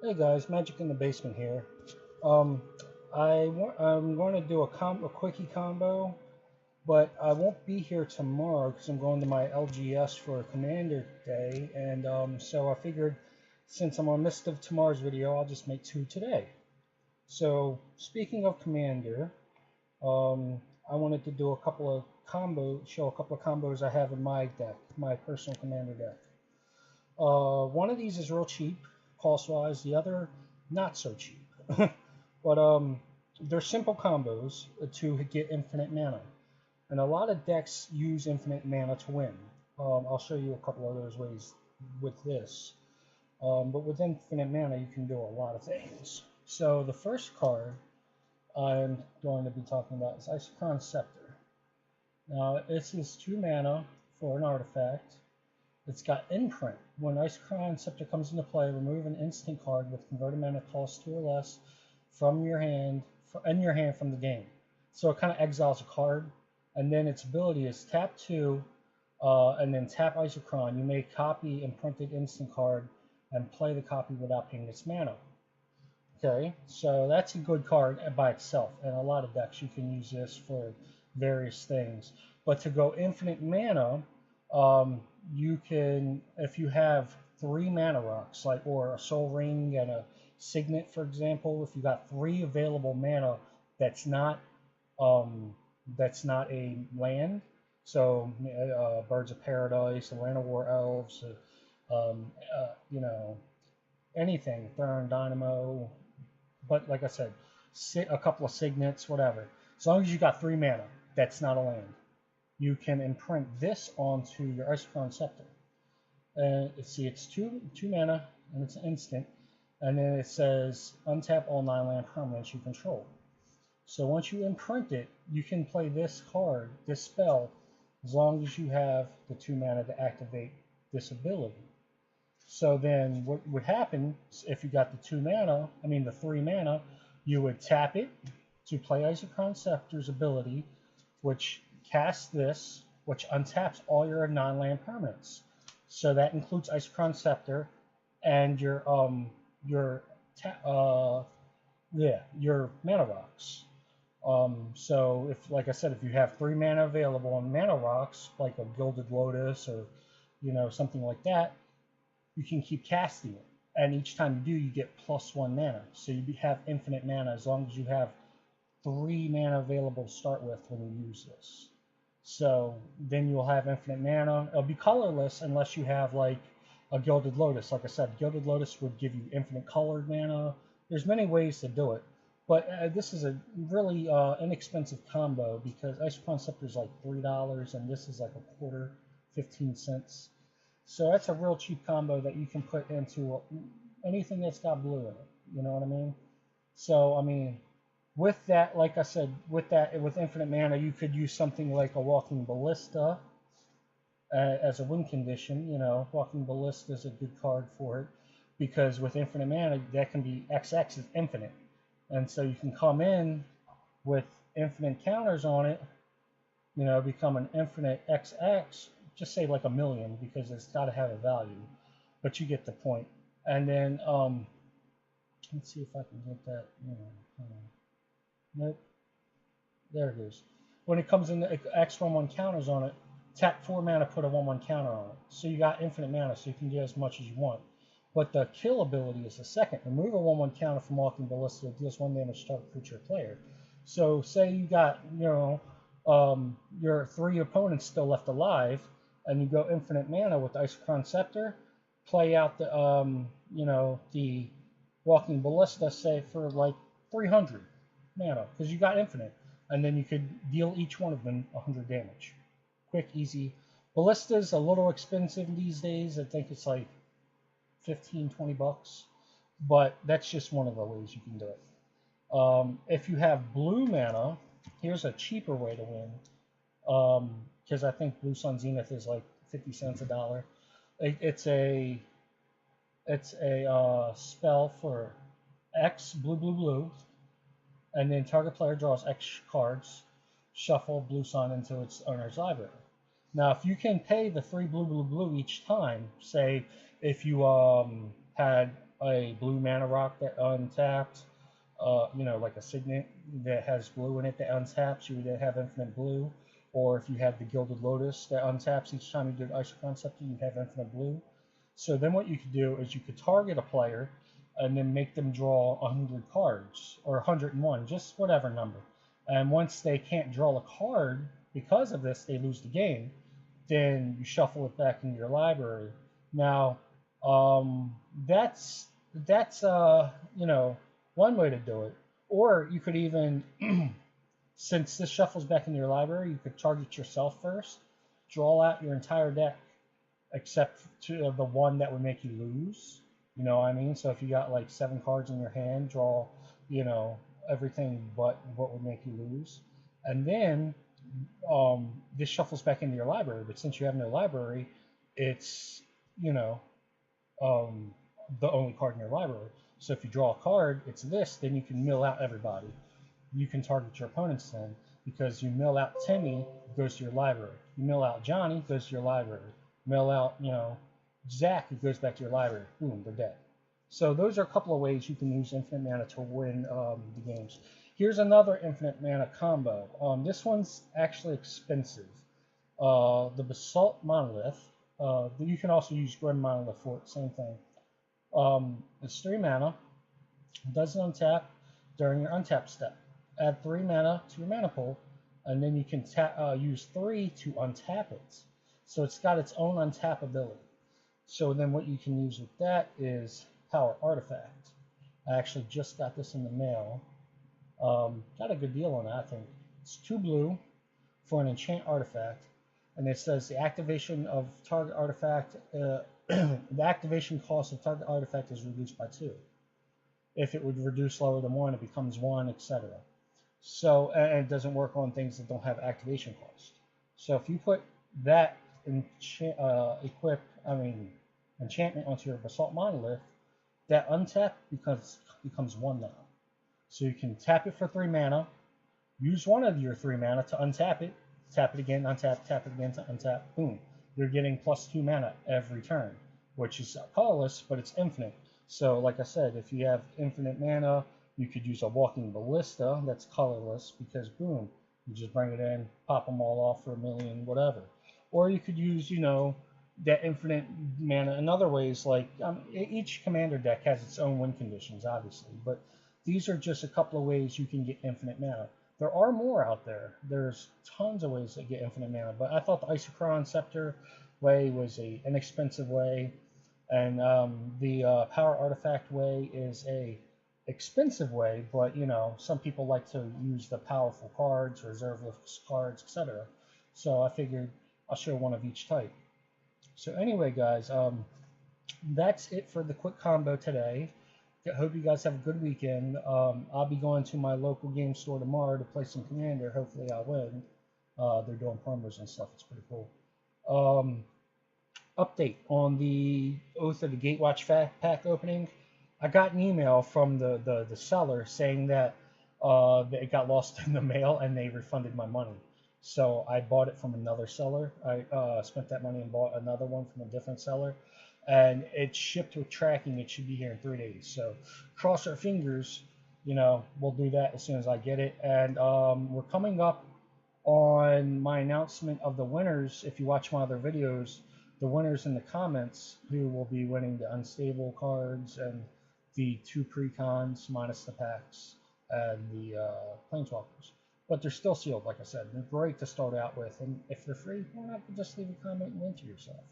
Hey guys, Magic in the Basement here. Um, I'm going to do a quickie combo, but I won't be here tomorrow because I'm going to my LGS for Commander Day, and so I figured since I'm on midst of tomorrow's video, I'll just make two today. So speaking of Commander, um, I wanted to do a couple of show a couple of combos I have in my deck, my personal Commander deck. One of these is real cheap, cost-wise. The other, not so cheap. But they're simple combos to get infinite mana, and a lot of decks use infinite mana to win. I'll show you a couple of those ways with this. But with infinite mana, you can do a lot of things. So the first card I'm going to be talking about is Isochron Scepter. Now, this is 2 mana for an artifact. It's got imprint. When Isochron Scepter comes into play, remove an instant card with converted mana cost 2 or less from your hand from the game. So it kind of exiles a card, and then its ability is tap 2, and then tap Isochron. You may copy imprinted instant card and play the copy without paying its mana. Okay, so that's a good card by itself, and a lot of decks you can use this for various things. But to go infinite mana, you can, if you have 3 mana rocks, like or a Soul Ring and a Signet, for example, if you got 3 available mana that's not um, that's not a land, so Birds of Paradise, Land of War Elves, you know, anything, Thurn Dynamo, but like I said, a couple of signets, whatever. As long as you got 3 mana, that's not a land. You can imprint this onto your Isochron Scepter. And see, it's two mana, and it's an instant. And then it says untap all 9 land permanents you control. So once you imprint it, you can play this card, this spell, as long as you have the 2 mana to activate this ability. So then what would happen if you got the 2 mana, the 3 mana, you would tap it to play Isochron Scepter's ability, which casts this, which untaps all your non-land permanents. So that includes Isochron Scepter and your mana rocks. So if, like I said, if you have 3 mana available on mana rocks, like a Gilded Lotus or something like that, you can keep casting it, and each time you do, you get +1 mana. So you have infinite mana as long as you have 3 mana available to start with when you use this. So then you'll have infinite mana. It'll be colorless unless you have like a Gilded Lotus. Like I said, Gilded Lotus would give you infinite colored mana. There's many ways to do it, but this is a really inexpensive combo because Isochron Scepter is like $3 and this is like a quarter, 15 cents. So that's a real cheap combo that you can put into anything that's got blue in it. You know what I mean? So, with that, like I said, with infinite mana, you could use something like a Walking Ballista as a win condition. Walking Ballista is a good card for it because with infinite mana, that can be XX is infinite. And so you can come in with infinite counters on it, become an infinite XX, just say like a million because it's got to have a value, but you get the point. And then let's see if I can get that. Nope, there it is. When it comes in the X1/1 counters on it, tap 4 mana, put a 1/1 counter on it. So you got infinite mana, so you can get as much as you want. But the kill ability is the second. Remove a 1/1 counter from Walking Ballista that deals 1 damage to target creature or player. So say you got your 3 opponents still left alive, and you go infinite mana with Isochron Scepter, play out the the Walking Ballista, say for like 300 mana because you got infinite, and then you could deal each one of them 100 damage. Quick, easy. Ballista's a little expensive these days. I think it's like 15-20 bucks, but that's just one of the ways you can do it. If you have blue mana, here's a cheaper way to win. Because I think Blue Sun Zenith is like 50 cents a dollar. It's a spell for X blue blue blue, and then target player draws X cards. Shuffle Blue Sun into its owner's library. Now, if you can pay the 3 blue blue blue each time, say if you had a blue mana rock that untapped, like a signet that has blue in it that untaps, you would then have infinite blue. Or if you had the Gilded Lotus that untaps each time you do Isochron Scepter, you'd have infinite blue. So then what you could do is you could target a player and then make them draw 100 cards, or 101, just whatever number. And once they can't draw a card because of this, they lose the game. Then you shuffle it back into your library. Now, that's one way to do it. Or you could even, since this shuffles back into your library, you could target yourself first, draw out your entire deck, except to the one that would make you lose. You know what I mean? So if you got like 7 cards in your hand, draw, everything but what would make you lose. And then this shuffles back into your library. But since you have no library, it's, the only card in your library. So if you draw a card, it's this, then you can mill out everybody. You can target your opponents then, because you mill out Timmy, it goes to your library. You mill out Johnny, it goes to your library. Mill out, Zach, it goes back to your library. Boom, they're dead. So those are a couple of ways you can use infinite mana to win the games. Here's another infinite mana combo. This one's actually expensive. The Basalt Monolith. You can also use Grim Monolith for it, same thing. It's 3 mana. It doesn't untap during your untap step. Add 3 mana to your mana pool, and then you can use 3 to untap it. So it's got its own untap ability. So then what you can use with that is Power Artifact. I actually just got this in the mail. Got a good deal on it, I think. It's 2 blue for an enchant artifact, and it says the activation of target artifact, the activation cost of target artifact is reduced by 2. If it would reduce lower than 1, it becomes 1, etc. So, and it doesn't work on things that don't have activation cost. So if you put that enchantment onto your Basalt Monolith, that untap becomes 1 now. So you can tap it for 3 mana, use one of your 3 mana to untap it, tap it again, untap, tap it again to untap, boom. You're getting plus 2 mana every turn, which is colorless, but it's infinite. So like I said, if you have infinite mana, you could use a Walking Ballista that's colorless, because boom, you just bring it in, pop them all off for 1,000,000, whatever. Or you could use, that infinite mana in other ways, like each commander deck has its own win conditions, obviously, but these are just a couple of ways you can get infinite mana. There are more out there. There's tons of ways to get infinite mana, but I thought the Isochron Scepter way was an inexpensive way, and the Power Artifact way is a expensive way, but some people like to use the powerful cards, reserve list cards, etc. So I figured I'll show one of each type. So anyway, guys, that's it for the quick combo today. I hope you guys have a good weekend. I'll be going to my local game store tomorrow to play some Commander. Hopefully I'll win. They're doing promos and stuff. It's pretty cool. Update on the Oath of the Gatewatch pack opening. I got an email from the seller saying that it got lost in the mail and they refunded my money. So I bought it from another seller. I spent that money and bought another one from a different seller. And it's shipped with tracking. It should be here in 3 days. So cross our fingers, we'll do that as soon as I get it. And we're coming up on my announcement of the winners. If you watch my other videos, the winners in the comments who will be winning the unstable cards and the 2 precons minus the packs and the planeswalkers. But they're still sealed, like I said. They're great to start out with. And if they're free, why not just leave a comment and enter yourself,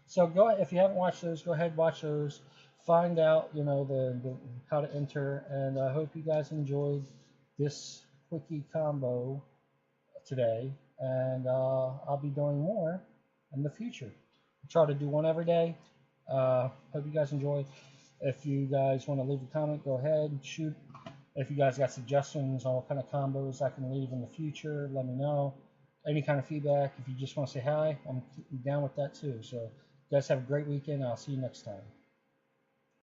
So go ahead, if you haven't watched those, go ahead and watch those. Find out, the how to enter. And I hope you guys enjoyed this quickie combo today. And I'll be doing more in the future. I'll try to do one every day. Hope you guys enjoy. If you guys want to leave a comment, go ahead and shoot. If you guys got suggestions on what kind of combos I can leave in the future, let me know. Any kind of feedback, if you just want to say hi, I'm down with that too. So you guys have a great weekend. I'll see you next time.